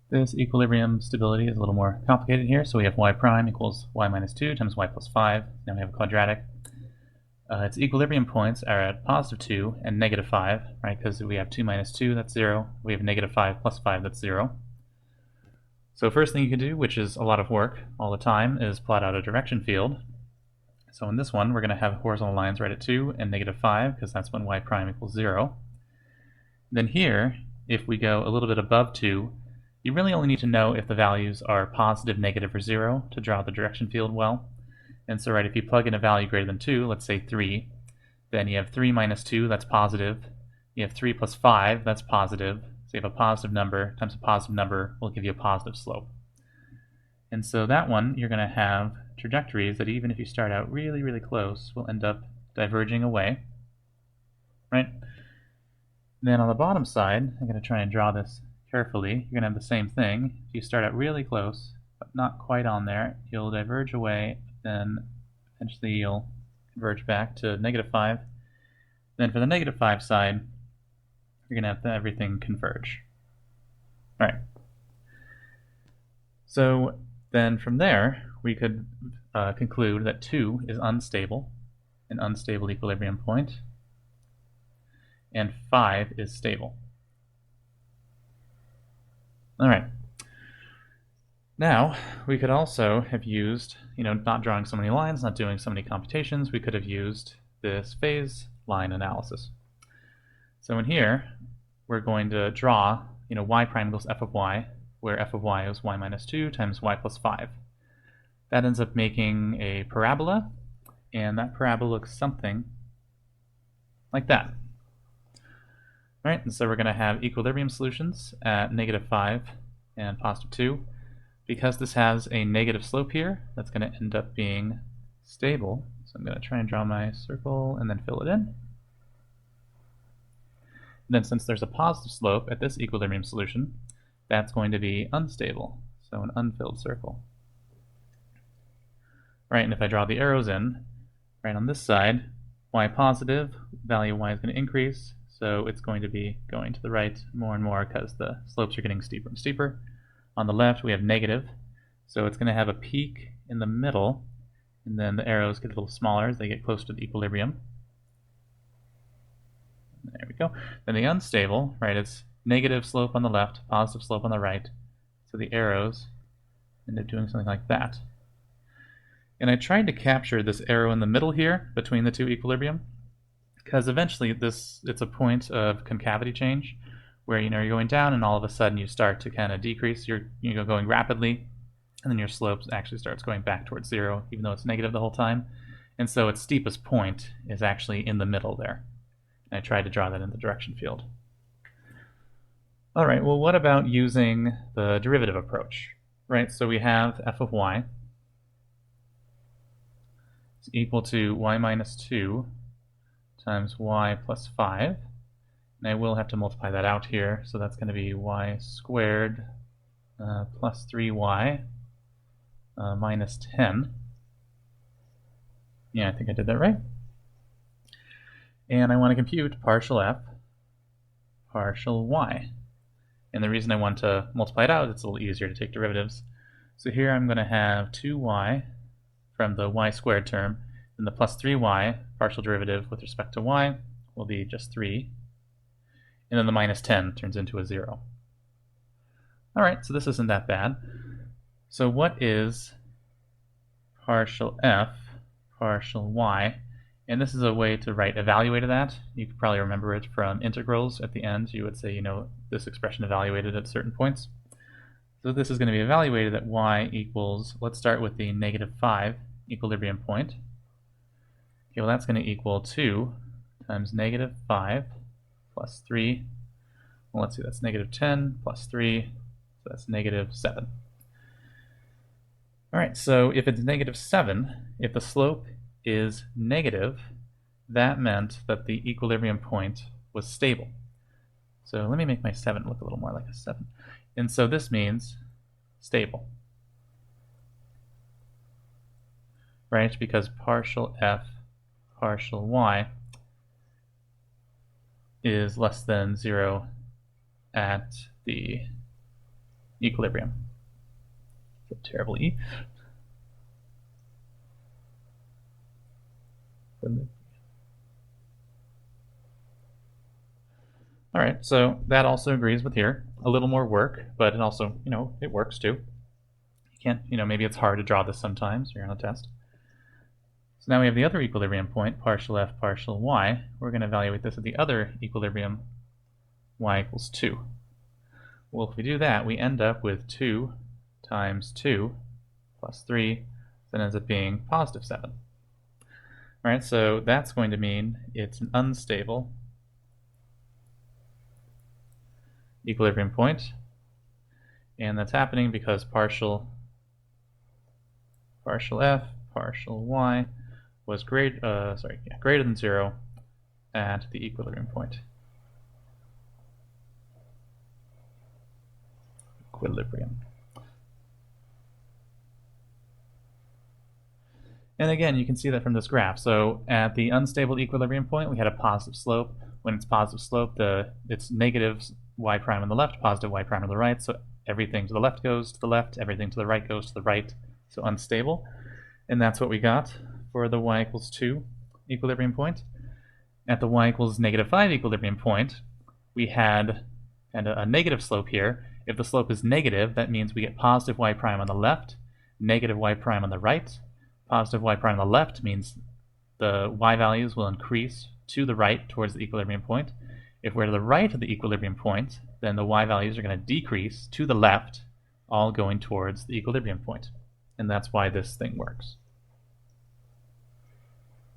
This equilibrium stability is a little more complicated here. So we have y prime equals y minus 2 times y plus 5. Now we have a quadratic. Its equilibrium points are at positive 2 and negative 5, right? Because we have 2 minus 2, that's 0. We have negative 5 plus 5, that's 0. So first thing you can do, which is a lot of work all the time, is plot out a direction field. So in this one, we're going to have horizontal lines right at 2 and negative 5, because that's when y prime equals 0. Then here, if we go a little bit above 2, you really only need to know if the values are positive, negative, or 0 to draw the direction field well. And so, right, if you plug in a value greater than 2, let's say 3, then you have 3 minus 2, that's positive. You have 3 plus 5, that's positive. So you have a positive number times a positive number will give you a positive slope. And so that one, you're going to have trajectories that even if you start out really, really close, will end up diverging away, right? Then on the bottom side, I'm going to try and draw this carefully. You're going to have the same thing. If you start out really close, but not quite on there, you'll diverge away, then eventually you'll converge back to negative 5. Then for the negative 5 side, you're going to have everything converge. All right. So then from there, we could conclude that 2 is unstable, an unstable equilibrium point, and 5 is stable. All right. Now, we could also have used, not drawing so many lines, not doing so many computations, we could have used this phase line analysis. So in here, we're going to draw, y prime equals f of y, where f of y is y minus 2 times y plus 5. That ends up making a parabola, and that parabola looks something like that. All right, and so we're going to have equilibrium solutions at negative 5 and positive 2. Because this has a negative slope here, that's going to end up being stable. So I'm going to try and draw my circle and then fill it in. And then since there's a positive slope at this equilibrium solution, that's going to be unstable, so an unfilled circle. Right, and if I draw the arrows in, right on this side, y positive, value of y is going to increase, so it's going to be going to the right more and more because the slopes are getting steeper and steeper. On the left, we have negative, so it's going to have a peak in the middle, and then the arrows get a little smaller as they get close to the equilibrium. There we go. Then the unstable, right, it's negative slope on the left, positive slope on the right, so the arrows end up doing something like that. And I tried to capture this arrow in the middle here between the two equilibrium, because eventually it's a point of concavity change, where you're going down and all of a sudden you start to kind of decrease. You're going rapidly, and then your slope actually starts going back towards 0, even though it's negative the whole time. And so its steepest point is actually in the middle there. And I tried to draw that in the direction field. All right, well, what about using the derivative approach? Right, so we have f of y is equal to y minus 2 times y plus 5. And I will have to multiply that out here, so that's going to be y squared plus 3y minus 10. Yeah, I think I did that right. And I want to compute partial f, partial y. And the reason I want to multiply it out, it's a little easier to take derivatives. So here I'm going to have 2y from the y squared term, and the plus 3y, partial derivative with respect to y, will be just 3. And then the minus 10 turns into a 0. All right, so this isn't that bad. So what is partial f, partial y? And this is a way to write evaluated that. You could probably remember it from integrals. At the end, you would say, this expression evaluated at certain points. So this is going to be evaluated at y equals, let's start with the negative 5 equilibrium point. Okay, well, that's going to equal 2 times negative 5 plus 3. Well, let's see, that's negative 10 plus 3, so that's negative 7. All right, so if it's negative 7, if the slope is negative, that meant that the equilibrium point was stable. So let me make my 7 look a little more like a 7. And so this means stable, right? Because partial f, partial y is less than 0 at the equilibrium. It's a terrible E. All right, so that also agrees with here. A little more work, but it also, it works too. You can't, maybe it's hard to draw this sometimes. You're on a test. So now we have the other equilibrium point, partial f, partial y. We're going to evaluate this at the other equilibrium, y equals 2. Well, if we do that, we end up with 2 times 2 plus 3, that ends up being positive 7. All right, so that's going to mean it's an unstable equilibrium point, and that's happening because partial f, partial y was greater than 0 at the equilibrium point. Equilibrium. And again, you can see that from this graph. So at the unstable equilibrium point, we had a positive slope. When it's positive slope, it's negative y prime on the left, positive y prime on the right. So everything to the left goes to the left, everything to the right goes to the right. So unstable. And that's what we got for the y equals 2 equilibrium point. At the y equals -5 equilibrium point, we had a negative slope here. If the slope is negative, that means we get positive y prime on the left, negative y prime on the right. Positive y prime on the left means the y values will increase to the right towards the equilibrium point. If we're to the right of the equilibrium point, then the y values are going to decrease to the left, all going towards the equilibrium point. And that's why this thing works.